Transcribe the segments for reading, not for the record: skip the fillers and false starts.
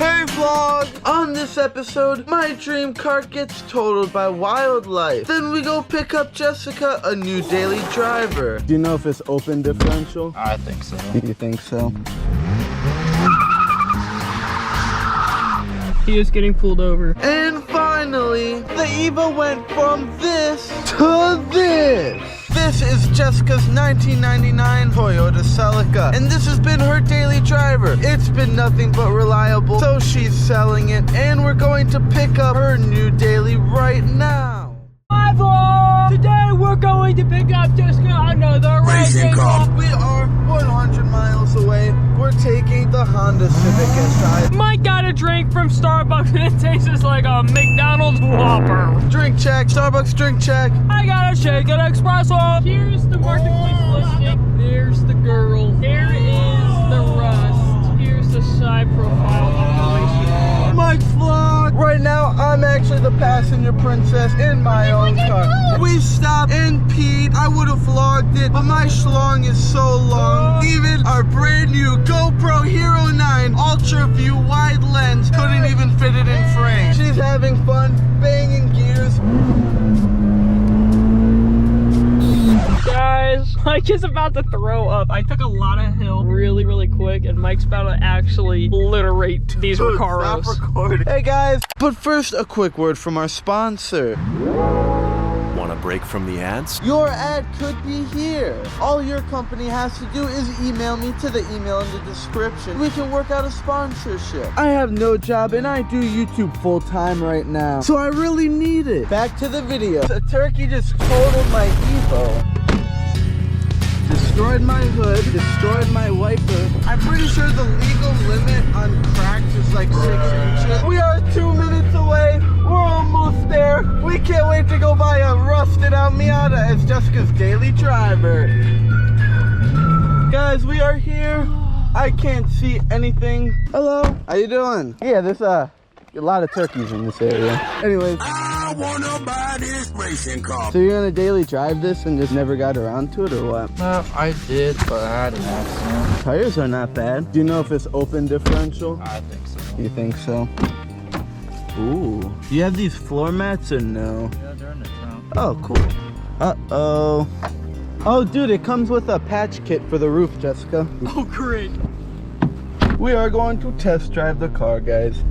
Hey vlog! On this episode, my dream car gets totaled by wildlife. Then we go pick up Jessica a new daily driver. Do you know if it's open differential? I think so. You think so? He is getting pulled over. And finally, the Evo went from this to this. This is Jessica's 1999 Toyota Celica, and this has been her daily driver. It's been nothing but reliable, so she's selling it, and we're going to pick up her new daily right now. Hi vlog! Today we're going to pick up Jessica another racing car. We are 100 miles away. We're taking the Honda Civic Si. Mike got a drink from Starbucks and it tastes like a McDonald's Whopper. Drink check, Starbucks drink check. I got a shaken espresso. Here's the marketplace listing. There's the girl. There is the rust. Here's the side profile of the racing car. Mike's vlog. Right now, I'm actually the passenger princess in my own car. We stopped and peed. I would have vlogged it, but my schlong is so long. Even our brand new GoPro Hero 9 Ultra View wide lens couldn't even fit it in frame. She's having fun banging gears. Guys, Mike is about to throw up. I took a lot of hill really quick, and Mike's about to actually obliterate these Recaros. Stop recording. Hey guys, but first a quick word from our sponsor. Want a break from the ads? Your ad could be here. All your company has to do is email me to the email in the description. We can work out a sponsorship. I have no job and I do YouTube full time right now, so I really need it. Back to the video. A turkey just totaled my Evo. Destroyed my hood, destroyed my wiper. I'm pretty sure the legal limit on cracks is like 6 inches. We are 2 minutes away. We're almost there. We can't wait to go buy a rusted out Miata as Jessica's daily driver. Guys, we are here. I can't see anything. Hello, how you doing? Yeah, there's a lot of turkeys in this area. Anyways. I wanna buy this racing car. So you're gonna daily drive this and just never got around to it or what? No, I did, but I had an accident. Tires are not bad. Do you know if it's open differential? I think so. You think so? Ooh. Do you have these floor mats or no? Yeah, they're in the trunk. Oh, cool. Uh-oh. Oh, dude, it comes with a patch kit for the roof, Jessica. Oh, great. We are going to test drive the car, guys.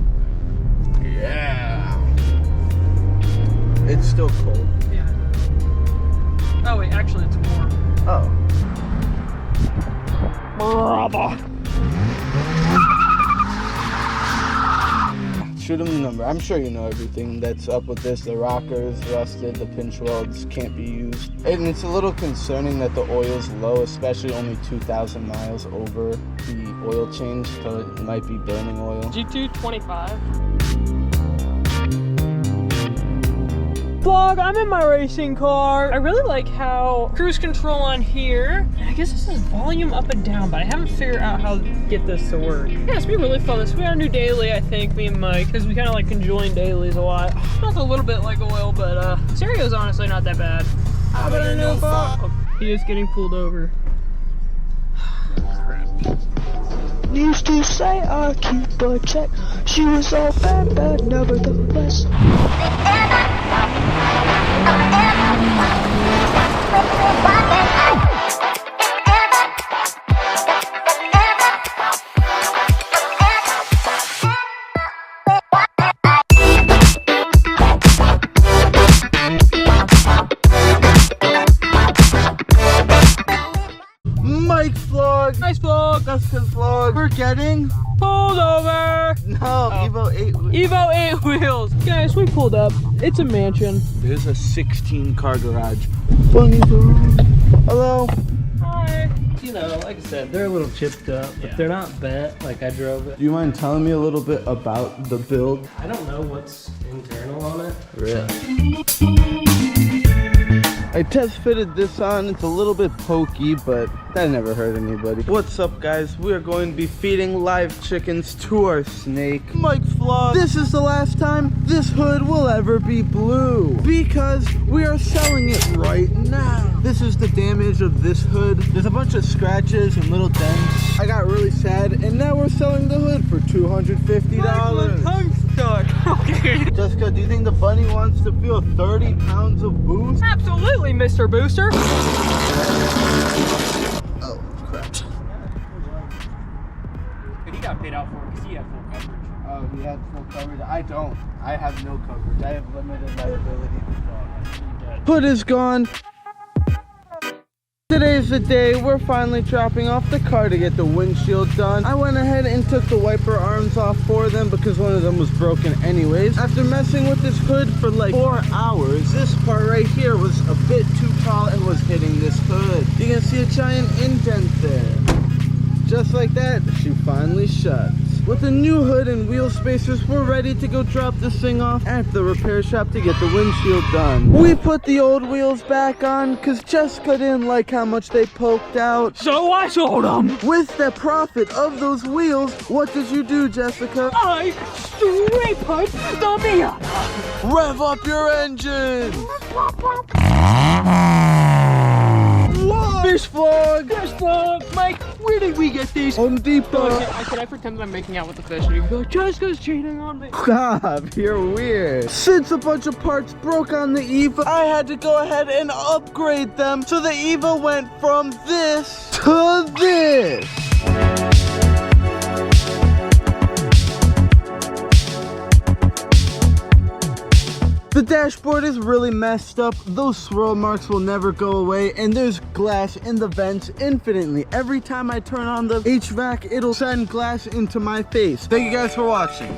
Yeah. It's still cold. Yeah. Oh, wait, actually, it's warm. Oh. Shoot him the number. I'm sure you know everything that's up with this. The rockers rusted, the pinch welds can't be used. And it's a little concerning that the oil's low, especially only 2,000 miles over the oil change, so it might be burning oil. G225. Vlog, I'm in my racing car. I really like how cruise control on here. I guess this is volume up and down, but I haven't figured out how to get this to work. Yeah, it's been really fun. This we got a new daily, I think, me and Mike, because we kind of like enjoying dailies a lot. Smells a little bit like oil, but stereo's honestly not that bad. How about a new phone? Oh, he is getting pulled over. Used to say I keep a check. She was all bad, nevertheless. Mike's vlog. Nice vlog. Jessica's vlog. We're getting Pulled over. no Evo 8. Evo 8 wheels. Guys, we pulled up. It's a mansion. There's a 16 car garage. Funny dog. Hello. Hi. You know, like I said, they're a little chipped up, but they're not bent like I drove it. Do you mind telling me a little bit about the build? I don't know what's internal on it. Really? I test fitted this on. It's a little bit pokey, but that never hurt anybody. What's up, guys? We are going to be feeding live chickens to our snake. Mike's vlog. This is the last time this hood will ever be blue because we are selling it right now. This is the damage of this hood. There's a bunch of scratches and little dents. I got really sad, and now we're selling the hood for $250. I'm stuck. Okay. Jessica, do you think the bunny wants to feel 30 pounds of boost? Absolutely, Mr. Booster. Oh, crap. He got paid out for it because he had full coverage. Oh, he had full coverage. I don't. I have no coverage. I have limited liability. Hood is gone. Today's the day we're finally dropping off the car to get the windshield done. I went ahead and took the wiper arms off for them because one of them was broken anyways. After messing with this hood for like 4 hours, this part right here was a bit too tall and was hitting this hood. You can see a giant indent there. Just like that, she finally shuts. With the new hood and wheel spacers, we're ready to go drop this thing off at the repair shop to get the windshield done. We put the old wheels back on because Jessica didn't like how much they poked out. So I sold them. With the profit of those wheels, what did you do, Jessica? I straight-put the Mia. Rev up your engine! Fish vlog! Fish vlog! Mike, where did we get these? Home Depot. Can I pretend that I'm making out with the fish and you can go, Jessica's cheating on me? Stop, you're weird. Since a bunch of parts broke on the Evo, I had to go ahead and upgrade them. So the Evo went from this to this. The dashboard is really messed up. Those swirl marks will never go away, and there's glass in the vents infinitely. Every time I turn on the HVAC, it'll send glass into my face. Thank you guys for watching.